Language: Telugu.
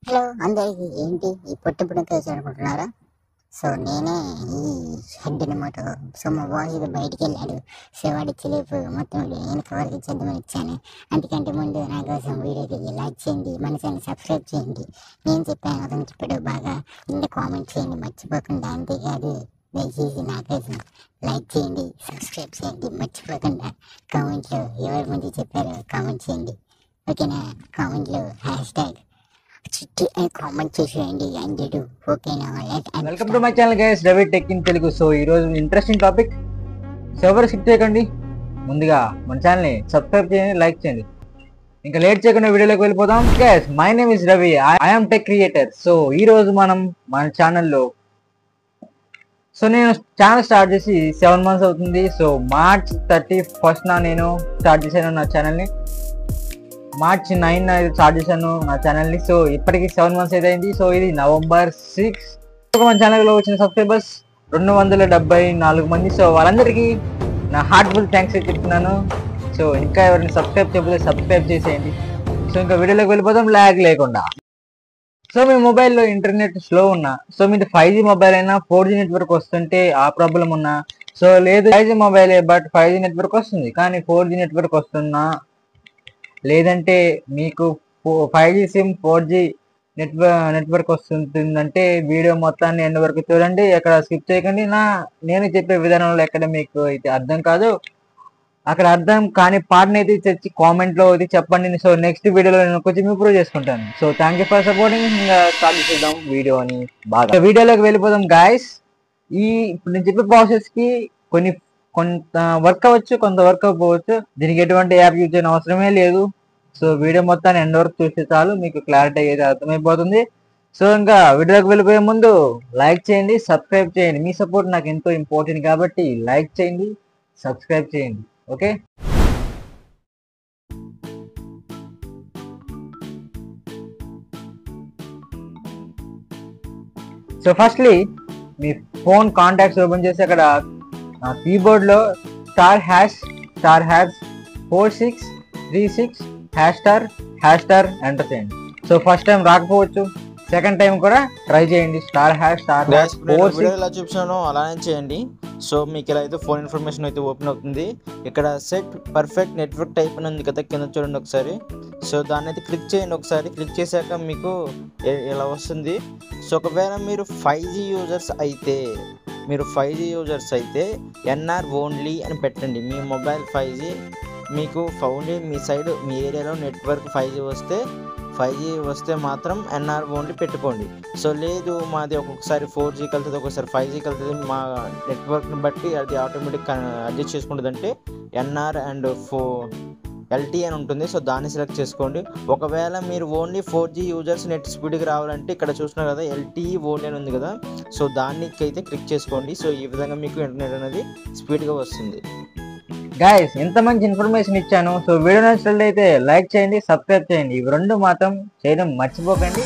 హలో అందరికి ఏంటి ఈ పొట్టు పుడకేసి అనుకుంటున్నారా? సో నేనే ఈ హెడ్ని మొత్తం మా బాస్ ఇది బయటికి వెళ్ళాడు. సో వాడి చిలిపు మొత్తం నేను కవర్కి చేద్దామని ఇచ్చాను. అందుకంటే ముందు నా కోసం వీడియోకి లైక్ చేయండి, మన ఛానల్ సబ్స్క్రైబ్ చేయండి. నేను చెప్పాను అతను చెప్పాడు బాగా కింద కామెంట్ చేయండి మర్చిపోకుండా. అంతేకాదు దయచేసి నా కోసం లైక్ చేయండి, సబ్స్క్రైబ్ చేయండి మర్చిపోకుండా. కామెంట్లో ఎవరి ముందు చెప్పారో కామెంట్ చేయండి, ఓకేనా? కామెంట్లో హ్యాష్ కామెంట్ చేసేయండి అందరూ, ఓకేనా? Welcome to my channel guys, Ravi tech in Telugu. So ఈ రోజు ఇంట్రెస్టింగ్ టాపిక్, సో ఎవరు స్కిప్ చేయకండి. ముందుగా మన ఛానల్ని సబ్స్క్రైబ్ చేయండి, లైక్ చేయండి. ఇంకా లేట్ చేయకుండా వీడియోలోకి వెళ్ళిపోదాం. Guys, my name is Ravi, I'm tech creator. So ఈ రోజు మనం మన ఛానల్లో, సో నేను ఛానల్ స్టార్ట్ చేసి 7 months అవుతుంది. సో March 31st నేను స్టార్ట్ చేశాను నా ఛానల్ని. March 9 స్టార్ట్ చేశాను నా ఛానల్ని. సో ఇప్పటికి 7 months అయితే అయింది. సో ఇది November 6. మన ఛానల్లో వచ్చిన సబ్స్క్రైబర్స్ 274 మంది. సో వాళ్ళందరికీ నా హార్ట్ఫుల్ థ్యాంక్స్ చెప్తున్నాను. సో ఇంకా ఎవరిని సబ్స్క్రైబ్ చేయకపోతే సబ్స్క్రైబ్ చేసేయండి. సో ఇంకా వీడియోలోకి వెళ్ళిపోదాం ల్యాగ్ లేకుండా. సో మీ మొబైల్లో ఇంటర్నెట్ స్లో ఉన్నా, సో మీది 5G మొబైల్ అయినా 4G నెట్వర్క్ వస్తుంటే ఆ ప్రాబ్లం ఉన్నా, సో లేదు 5G మొబైలే బట్ 5G నెట్వర్క్ వస్తుంది కానీ 4G నెట్వర్క్ వస్తున్నా, లేదంటే మీకు 5G సిమ్ 4G నెట్వర్క్ వస్తుందంటే వీడియో మొత్తాన్ని ఎండ్ వరకు చూడండి, ఎక్కడ స్కిప్ చేయకండి. నేను చెప్పే విధానంలో ఎక్కడ మీకు అయితే అర్థం కాదు, అక్కడ అర్థం కాని పార్ట్ని అయితే తెచ్చి కామెంట్లో అయితే చెప్పండి. సో నెక్స్ట్ వీడియోలో నేను కొంచెం ఇంప్రూవ్ చేసుకుంటాను. So thank you for supporting. ఇంకా స్టార్ట్ చేద్దాం వీడియో అని బాగా. వీడియోలోకి వెళ్ళిపోదాం గాయస్. ఇప్పుడు నేను చెప్పే ప్రాసెస్కి కొంత వర్క్ అవ్వచ్చు, కొంత వర్క్ అవ్వవచ్చు. దీనికి ఎటువంటి యాప్ యూజ్ చేయని అవసరమే లేదు. సో వీడియో మొత్తాన్ని ఎండ్ వరకు చూస్తే చాలు, మీకు క్లారిటీ అయితే అర్థమైపోతుంది. సో ఇంకా వీడియోకి వెళ్ళిపోయే ముందు లైక్ చేయండి, సబ్స్క్రైబ్ చేయండి. మీ సపోర్ట్ నాకు ఎంతో ఇంపార్టెంట్ కాబట్టి లైక్ చేయండి, సబ్స్క్రైబ్ చేయండి, ఓకే? సో ఫస్ట్లీ మీ ఫోన్ కాంటాక్ట్స్ ఓపెన్ చేసి అక్కడ కీబోర్డ్లో *4636#* ఎంటర్ చేయండి. సో ఫస్ట్ టైం రాకపోవచ్చు, సెకండ్ టైం కూడా ట్రై చేయండి. వీడియో ఎలా చూపించానో అలానే చేయండి. సో మీకు ఇలా అయితే ఫోన్ ఇన్ఫర్మేషన్ అయితే ఓపెన్ అవుతుంది. ఇక్కడ సెట్ పర్ఫెక్ట్ నెట్వర్క్ టైప్ అని ఉంది కదా, కింద చూడండి ఒకసారి. సో దాన్ని అయితే క్లిక్ చేయండి. ఒకసారి క్లిక్ చేశాక మీకు ఇలా వస్తుంది. సో ఒకవేళ మీరు 5G యూజర్స్ అయితే ఎన్ఆర్ ఓన్లీ అని పెట్టండి. మీ మొబైల్ 5G మీకు ఓన్లీ మీ సైడ్ మీ ఏరియాలో నెట్వర్క్ 5G వస్తే మాత్రం ఎన్ఆర్ ఓన్లీ పెట్టుకోండి. సో లేదు మాది ఒక్కొక్కసారి 4G కలుతుంది, ఒక్కొక్కసారి 5G కలుతుంది, మా నెట్వర్క్ని బట్టి అది ఆటోమేటిక్ అడ్జస్ట్ చేసుకుంటుంది అంటే ఎన్ఆర్ అండ్ LT అని ఉంటుంది. సో దాన్ని సెలెక్ట్ చేసుకోండి. ఒకవేళ మీరు ఓన్లీ 4G యూజర్స్ నెట్ స్పీడ్కి రావాలంటే ఇక్కడ చూస్తున్నారు కదా LTE ఓన్లీ అని ఉంది కదా, సో దానికి అయితే క్లిక్ చేసుకోండి. సో ఈ విధంగా మీకు ఇంటర్నెట్ అనేది స్పీడ్గా వస్తుంది. గైస్, ఎంత మంచి ఇన్ఫర్మేషన్ ఇచ్చాను. సో వీడియో నచ్చినట్లయితే లైక్ చేయండి, సబ్స్క్రైబ్ చేయండి. ఇవి రెండు మాత్రం చేయడం మర్చిపోకండి.